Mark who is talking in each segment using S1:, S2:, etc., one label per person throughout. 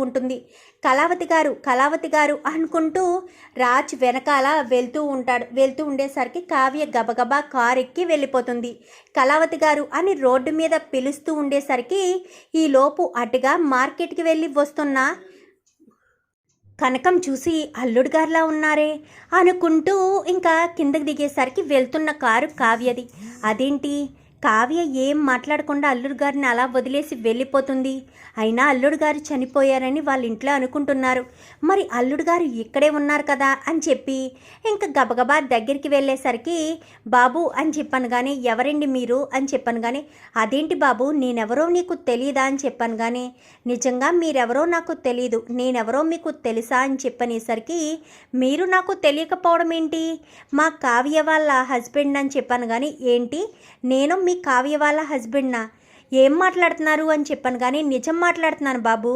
S1: ఉంటుంది. కళావతి గారు అనుకుంటూ రాజ్ వెనకాల వెళ్తూ ఉండేసరికి కావ్య గబగబా కారు ఎక్కి వెళ్ళిపోతుంది. కళావతి గారు అని రోడ్డు మీద పిలుస్తూ ఉండేసరికి ఈలోపు అటుగా మార్కెట్కి వెళ్ళి వస్తున్న కనకం చూసి అల్లుడు గారిలా ఉన్నారే అనుకుంటూ ఇంకా కిందకి దిగేసరికి వెళ్తున్న కారు కావ్యది. అదేంటి కావ్య ఏం మాట్లాడకుండా అల్లుడు గారిని అలా వదిలేసి వెళ్ళిపోతుంది? అయినా అల్లుడు గారు చనిపోయారని వాళ్ళ ఇంట్లో అనుకుంటున్నారు, మరి అల్లుడు గారు ఇక్కడే ఉన్నారు కదా అని చెప్పి ఇంకా గబగబా దగ్గరికి వెళ్ళేసరికి బాబు అని చెప్పాను కానీ ఎవరండి మీరు అని చెప్పాను కానీ అదేంటి బాబు నేనెవరో నీకు తెలియదా అని చెప్పాను కానీ నిజంగా మీరెవరో నాకు తెలియదు, నేనెవరో మీకు తెలుసా అని చెప్పనేసరికి మీరు నాకు తెలియకపోవడం ఏంటి, మా కావ్య వాళ్ళ హస్బెండ్ అని చెప్పాను కానీ ఏంటి నేను మీ కావ్య వాళ్ళ హస్బెండ్నా, ఏం మాట్లాడుతున్నారు అని చెప్పాను కానీ నిజం మాట్లాడుతున్నాను బాబు,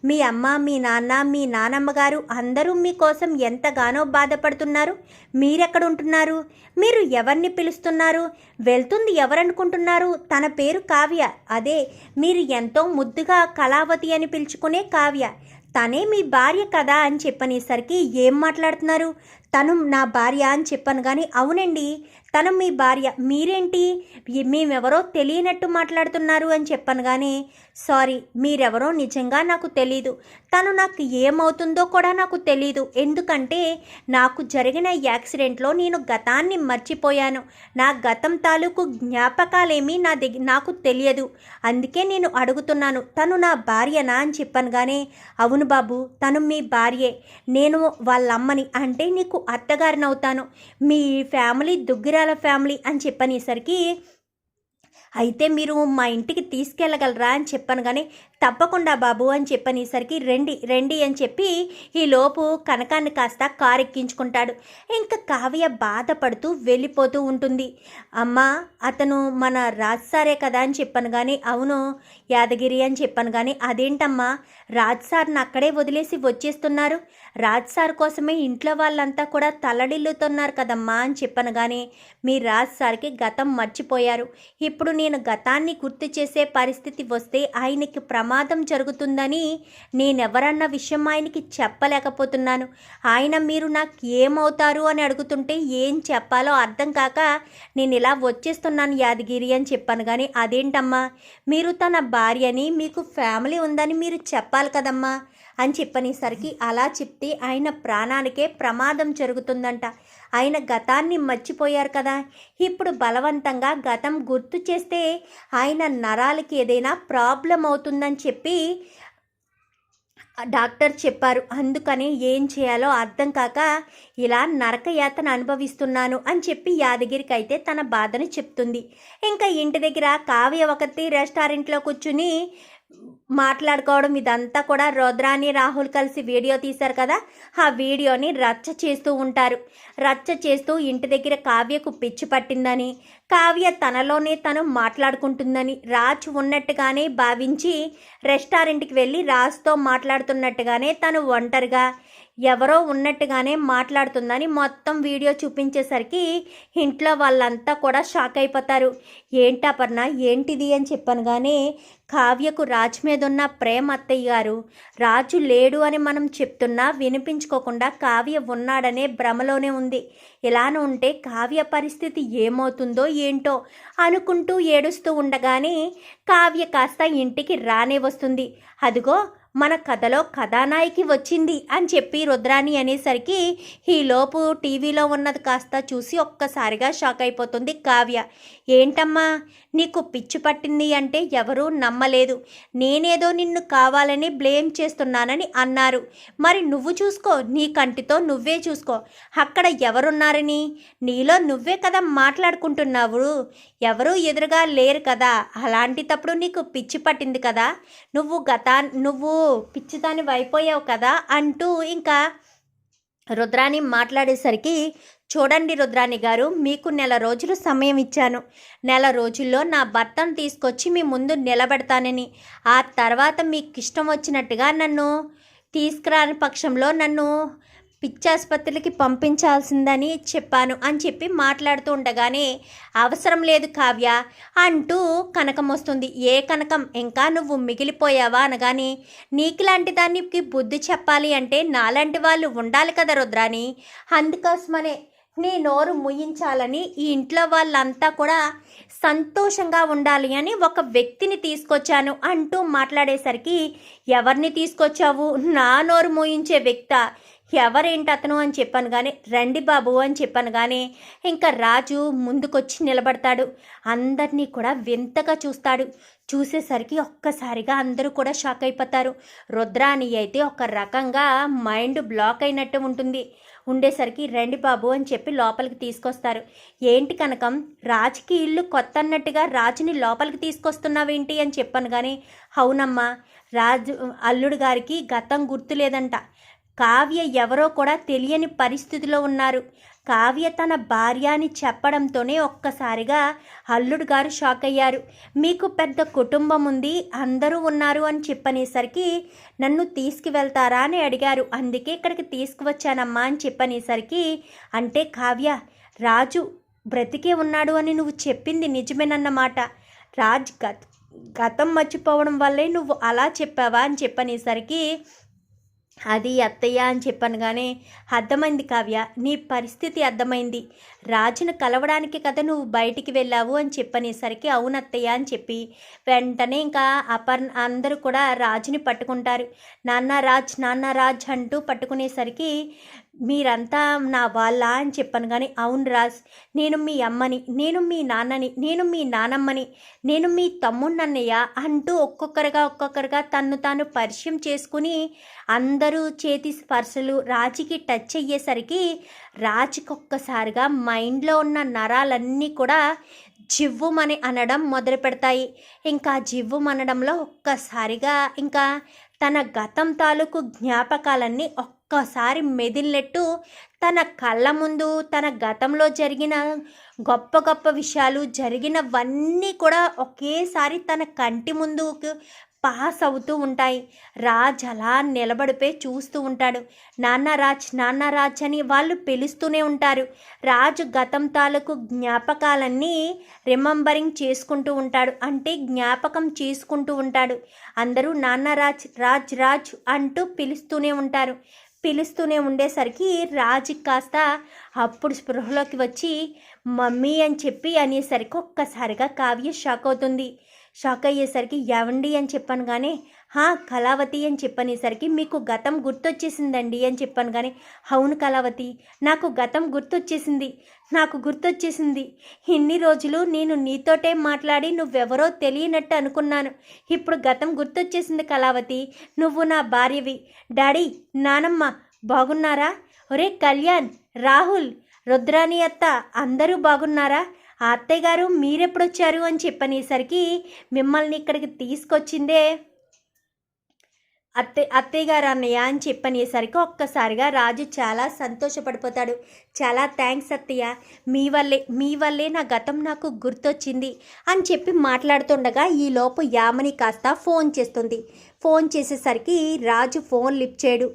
S1: మీ అమ్మ మీ నాన్న మీ నానమ్మ గారు అందరూ మీకోసం ఎంతగానో బాధపడుతున్నారు, మీరెక్కడ ఉంటున్నారు, మీరు ఎవరిని పిలుస్తున్నారు, వెళ్తుంది ఎవరనుకుంటున్నారు, తన పేరు కావ్య, అదే మీరు ఎంతో ముద్దుగా కళావతి అని పిలుచుకునే కావ్య, తనే మీ భార్య కదా అని చెప్పనేసరికి ఏం మాట్లాడుతున్నారు, తను నా భార్య అని చెప్పాను కానీ అవునండి తను మీ భార్య, మీరేంటి మేమెవరో తెలియనట్టు మాట్లాడుతున్నారు అని చెప్పాను కానీ సారీ మీరెవరో నిజంగా నాకు తెలీదు, తను నాకు ఏమవుతుందో కూడా నాకు తెలీదు, ఎందుకంటే నాకు జరిగిన యాక్సిడెంట్లో నేను గతాన్ని మర్చిపోయాను, నా గతం తాలూకు జ్ఞాపకాలేమీ నాకు తెలియదు, అందుకే నేను అడుగుతున్నాను తను నా భార్యనా అని చెప్పాను కానీ అవును బాబు తను మీ భార్యే, నేను వాళ్ళమ్మని అంటే నీకు అత్తగారిని అవుతాను, మీ ఫ్యామిలీ దుగ్గిరాల ఫ్యామిలీ అని చెప్పనేసరికి అయితే మీరు మా ఇంటికి తీసుకెళ్ళగలరా అని చెప్పాను కానీ తప్పకుండా బాబు అని చెప్పనేసరికి రండి రండి అని చెప్పి ఈలోపు కనకాన్ని కాస్త కారు ఎక్కించుకుంటాడు. ఇంకా కావ్య బాధపడుతూ వెళ్ళిపోతూ ఉంటుంది. అమ్మ అతను మన రాజ్ సారే కదా అని చెప్పాను కానీ అవును యాదగిరి అని చెప్పాను కానీ అదేంటమ్మా రాజ్ సార్ని అక్కడే వదిలేసి వచ్చేస్తున్నారు, రాజ్ సార్ కోసమే ఇంట్లో వాళ్ళంతా కూడా తల్లడిల్లుతున్నారు కదమ్మా అని చెప్పాను కానీ మీ రాజ్ సార్కి గతం మర్చిపోయారు, ఇప్పుడు నేను గతాన్ని గుర్తు చేసే పరిస్థితి వస్తే ఆయనకి ప్రమాదం జరుగుతుందని నేనెవరన్న విషయం ఆయనకి చెప్పలేకపోతున్నాను, ఆయన మీరు నాకు ఏమవుతారు అని అడుగుతుంటే ఏం చెప్పాలో అర్థం కాక నేను ఇలా వచ్చేస్తున్నాను యాదగిరి అని చెప్పాను కానీ అదేంటమ్మా మీరు తన భార్యని మీకు ఫ్యామిలీ ఉందని మీరు చెప్పాలి కదమ్మా అని చెప్పనేసరికి అలా చెప్తే ఆయన ప్రాణానికే ప్రమాదం జరుగుతుందంట, ఆయన గతాన్ని మర్చిపోయారు కదా, ఇప్పుడు బలవంతంగా గతం గుర్తు చేస్తే ఆయన నరాలకి ఏదైనా ప్రాబ్లం అవుతుందని చెప్పి డాక్టర్ చెప్పారు, అందుకని ఏం చేయాలో అర్థం కాక ఇలా నరకయాతన అనుభవిస్తున్నాను అని చెప్పి యాదగిరికి అయితే తన బాధను చెప్తుంది. ఇంకా ఇంటి దగ్గర కావ్య ఒకటి రెస్టారెంట్లో కూర్చుని మాట్లాడుకోవడం ఇదంతా కూడా రుద్రాని రాహుల్ కలిసి వీడియో తీశారు కదా, ఆ వీడియోని రచ్చ చేస్తూ ఉంటారు. రచ్చ చేస్తూ ఇంటి దగ్గర కావ్యకు పిచ్చి పట్టిందని, కావ్య తనలోనే తను మాట్లాడుకుంటుందని రాజ్ ఉన్నట్టుగానే భావించి రెస్టారెంట్కి వెళ్ళి రాజ్తో మాట్లాడుతున్నట్టుగానే తను ఒంటరిగా ఎవరో ఉన్నట్టుగానే మాట్లాడుతుందని మొత్తం వీడియో చూపించేసరికి ఇంట్లో వాళ్ళంతా కూడా షాక్ అయిపోతారు. ఏంటపర్ణ ఏంటిది అని చెప్పాను కానీ కావ్యకు రాజ్ మీద ఉన్న ప్రేమ అత్తయ్య గారు, రాజు లేడు అని మనం చెప్తున్నా వినిపించుకోకుండా కావ్య ఉన్నాడనే భ్రమలోనే ఉంది, ఇలానే ఉంటే కావ్య పరిస్థితి ఏమవుతుందో ఏంటో అనుకుంటూ ఏడుస్తూ ఉండగానే కావ్య కాస్త ఇంటికి రానే వస్తుంది. అదిగో మన కథలో కథానాయికి వచ్చింది అని చెప్పి రుద్రాని అనేసరికి ఈలోపు టీవీలో ఉన్నది కాస్త చూసి ఒక్కసారిగా షాక్ అయిపోతుంది కావ్య. ఏంటమ్మా నీకు పిచ్చి పట్టింది అంటే ఎవరూ నమ్మలేదు, నేనేదో నిన్ను కావాలని బ్లేమ్ చేస్తున్నానని అన్నారు, మరి నువ్వు చూసుకో, నీ కంటితో నువ్వే చూసుకో, అక్కడ ఎవరున్నారని నీలో నువ్వే కదా మాట్లాడుకుంటున్నావు, ఎవరూ ఎదురుగా లేరు కదా, అలాంటి తప్పుడు నీకు పిచ్చి పట్టింది కదా, నువ్వు పిచ్చిదాని అయిపోయావు కదా అంటూ ఇంకా రుద్రాని మాట్లాడేసరికి చూడండి రుద్రాని గారు, మీకు 1 రోజులు సమయం ఇచ్చాను, 1 రోజుల్లో నా భర్తను తీసుకొచ్చి మీ ముందు నిలబెడతానని, ఆ తర్వాత మీకు ఇష్టం వచ్చినట్టుగా నన్ను తీసుకురాని పక్షంలో నన్ను పిచ్చాసుపత్రికి పంపించాల్సిందని చెప్పాను అని చెప్పి మాట్లాడుతూ ఉండగానే అవసరం లేదు కావ్య అంటూ కనకం వస్తుంది. ఏ కనకం, ఇంకా నువ్వు మిగిలిపోయావా అనగానే నీకులాంటి దానికి బుద్ధి చెప్పాలి అంటే నాలాంటి వాళ్ళు ఉండాలి కదా రుద్రాని, అందుకోసమనే నీ నోరు ముయించాలని ఈ ఇంట్లో వాళ్ళంతా కూడా సంతోషంగా ఉండాలి అని ఒక వ్యక్తిని తీసుకొచ్చాను అంటూ మాట్లాడేసరికి ఎవరిని తీసుకొచ్చావు, నా నోరు మూయించే వ్యక్త, ఎవరేంటి అతను అని చెప్పాను కానీ రండి బాబు అని చెప్పాను కానీ ఇంకా రాజు ముందుకొచ్చి నిలబడతాడు. అందరినీ కూడా వింతగా చూస్తాడు. చూసేసరికి ఒక్కసారిగా అందరూ కూడా షాక్ అయిపోతారు. రుద్రాని అయితే ఒక రకంగా మైండ్ బ్లాక్ అయినట్టు ఉండేసరికి రండి బాబు అని చెప్పి లోపలికి తీసుకొస్తారు. ఏంటి కనకం, రాజుకి ఇల్లు కొత్త అన్నట్టుగా రాజుని లోపలికి తీసుకొస్తున్నావేంటి అని చెప్పాను కానీ అవునమ్మా, రాజు అల్లుడు గారికి గతం గుర్తులేదంట. కావ్య ఎవరో కూడా తెలియని పరిస్థితిలో ఉన్నారు. కావ్య తన భార్య అని చెప్పడంతోనే ఒక్కసారిగా అల్లుడు గారు షాక్ అయ్యారు. మీకు పెద్ద కుటుంబం ఉంది, అందరూ ఉన్నారు అని చెప్పనేసరికి నన్ను తీసుకువెళ్తారా అని అడిగారు. అందుకే ఇక్కడికి తీసుకువచ్చానమ్మా అని చెప్పనేసరికి అంటే కావ్య, రాజు బ్రతికే ఉన్నాడు అని నువ్వు చెప్పింది నిజమేనన్నమాట. రాజ్ గతం మర్చిపోవడం వల్లే నువ్వు అలా చెప్పావా అని చెప్పనేసరికి అది అత్తయ్య అని చెప్పాను కానీ అర్థమైంది కావ్య, నీ పరిస్థితి అర్థమైంది. రాజును కలవడానికి కదా నువ్వు బయటికి వెళ్ళావు అని చెప్పనేసరికి అవునత్తయ్య అని చెప్పి వెంటనే ఇంకా అందరూ కూడా రాజుని పట్టుకుంటారు. నాన్న రాజ్ అంటూ పట్టుకునేసరికి మీరంతా నా వాళ్ళ అని చెప్పాను కానీ అవును రాజ్, నేను మీ అమ్మని, నేను మీ నాన్నని, నేను మీ నానమ్మని, నేను మీ తమ్మున్నయ్య అంటూ ఒక్కొక్కరుగా తన్ను తాను పరిచయం చేసుకుని అందరూ చేతి స్పర్శలు రాజుకి టచ్ అయ్యేసరికి రాజుకి ఒక్కసారిగా మైండ్లో ఉన్న నరాలన్నీ కూడా జివ్వుమని అనడం మొదలు పెడతాయి. ఇంకా జివ్వుమనడంలో ఒక్కసారిగా ఇంకా తన గతం తాలూకు జ్ఞాపకాలన్నీ ఒక్కసారి మెదిలినట్టు తన కళ్ళ ముందు తన గతంలో జరిగిన గొప్ప గొప్ప విషయాలు జరిగినవన్నీ కూడా ఒకేసారి తన కంటి ముందు పాస్ అవుతూ ఉంటాయి. రాజ్ అలా నిలబడిపోయి చూస్తూ ఉంటాడు. నాన్న రాజ్ అని వాళ్ళు పిలుస్తూనే ఉంటారు. రాజు గతం తాలూకు జ్ఞాపకాలన్నీ రిమెంబరింగ్ చేసుకుంటూ ఉంటాడు, అంటే జ్ఞాపకం చేసుకుంటూ ఉంటాడు. అందరూ రాజ్ అంటూ పిలుస్తూనే ఉండేసరికి రాజు కాస్త అప్పుడు స్పృహలోకి వచ్చి మమ్మీ అని చెప్పి అనేసరికి ఒక్కసారిగా కావ్య షాక్ అవుతుంది. షాక్ అయ్యేసరికి ఎవండి అని చెప్పాను కానీ కళావతి అని చెప్పనేసరికి మీకు గతం గుర్తొచ్చేసిందండి అని చెప్పాను కానీ అవును కళావతి, నాకు గతం గుర్తొచ్చేసింది. ఇన్ని రోజులు నేను నీతోటే మాట్లాడి నువ్వెవరో తెలియనట్టు అనుకున్నాను. ఇప్పుడు గతం గుర్తొచ్చేసింది కళావతి, నువ్వు నా భార్యవి. డాడీ, నానమ్మ బాగున్నారా? ఒరే కళ్యాణ్, రాహుల్, రుద్రాని అత్త అందరూ బాగున్నారా? ఆ అత్తయ్య గారు మీరెప్పుడొచ్చారు అని చెప్పనేసరికి మిమ్మల్ని ఇక్కడికి తీసుకొచ్చిందే అత్తయ్య గారు అన్నయ్య అని చెప్పనేసరికి ఒక్కసారిగా రాజు చాలా సంతోషపడిపోతాడు. చాలా థ్యాంక్స్ అత్తయ్య, మీ వల్లే నా గతం నాకు గుర్తొచ్చింది అని చెప్పి మాట్లాడుతుండగా ఈలోపు యామిని కాస్త ఫోన్ చేస్తుంది. ఫోన్ చేసేసరికి రాజు ఫోన్ లిఫ్ట్ చేయడు.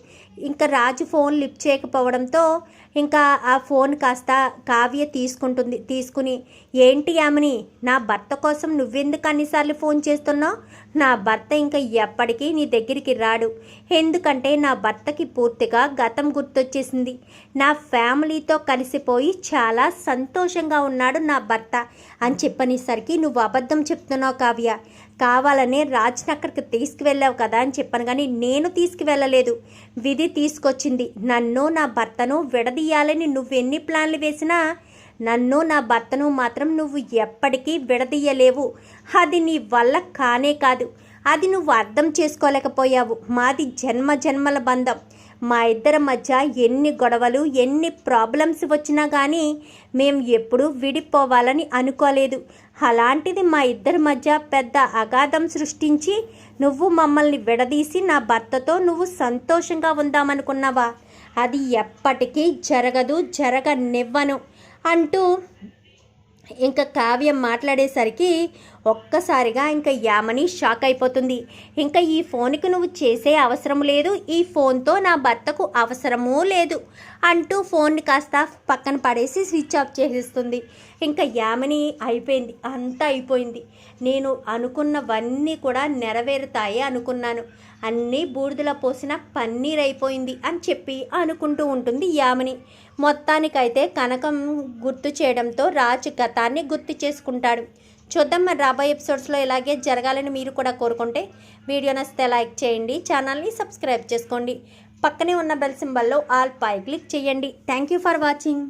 S1: ఇంకా రాజు ఫోన్ లిఫ్ట్ చేయకపోవడంతో ఇంకా ఆ ఫోన్ కాస్త కావ్య తీసుకుని ఏంటి యామిని, నా భర్త కోసం నువ్వెందుకు అన్నిసార్లు ఫోన్ చేస్తున్నావు? నా భర్త ఇంకా ఎప్పటికీ నీ దగ్గరికి రాడు, ఎందుకంటే నా భర్తకి పూర్తిగా గతం గుర్తొచ్చేసింది. నా ఫ్యామిలీతో కలిసిపోయి చాలా సంతోషంగా ఉన్నాడు నా భర్త అని చెప్పనేసరికి నువ్వు అబద్ధం చెప్తున్నావు కావ్య, కావాలనే రాజ్ని అక్కడికి తీసుకువెళ్ళావు కదా అని చెప్పాను కానీ నేను తీసుకువెళ్ళలేదు. విధి తీసుకొచ్చింది. నన్ను నా భర్తను విడదీయాలని నువ్వెన్ని ప్లాన్లు వేసినా నన్ను నా భర్తను మాత్రం నువ్వు ఎప్పటికీ విడదీయలేవు. అది నీ వల్ల కానే కాదు. అది నువ్వు అర్థం చేసుకోలేకపోయావు. మాది జన్మల బంధం. మా ఇద్దరి మధ్య ఎన్ని గొడవలు ఎన్ని ప్రాబ్లమ్స్ వచ్చినా కానీ మేము ఎప్పుడూ విడిపోవాలని అనుకోలేదు. అలాంటిది మా ఇద్దరి మధ్య పెద్ద అగాధం సృష్టించి నువ్వు మమ్మల్ని విడదీసి నా భర్తతో నువ్వు సంతోషంగా ఉందామనుకున్నావా? అది ఎప్పటికీ జరగనివ్వను అంటూ ఇంకా కావ్య మాట్లాడేసరికి ఒక్కసారిగా ఇంకా యామిని షాక్ అయిపోతుంది. ఇంకా ఈ ఫోన్కి నువ్వు చేసే అవసరం లేదు, ఈ ఫోన్తో నా భర్తకు అవసరమూ లేదు అంటూ ఫోన్ని కాస్త పక్కన పడేసి స్విచ్ ఆఫ్ చేసేస్తుంది. ఇంకా యామిని అయిపోయింది, అంతా అయిపోయింది, నేను అనుకున్నవన్నీ కూడా నెరవేరుతాయి అనుకున్నాను, అన్నీ బూడిదలో పోసిన పన్నీర్ అయిపోయింది అని చెప్పి అనుకుంటూ ఉంటుంది యామిని. మొత్తానికైతే కనకం గుర్తు చేయడంతో రాజు గతాన్ని గుర్తు చేసుకుంటాడు. చూద్దాం మరి రాబోయే ఎపిసోడ్స్లో ఇలాగే జరగాలని మీరు కూడా కోరుకుంటే వీడియో నచ్చితే లైక్ చేయండి, ఛానల్ని సబ్స్క్రైబ్ చేసుకోండి, పక్కనే ఉన్న బెల్ సింబల్లో ఆల్ పై క్లిక్ చేయండి. Thank you for watching.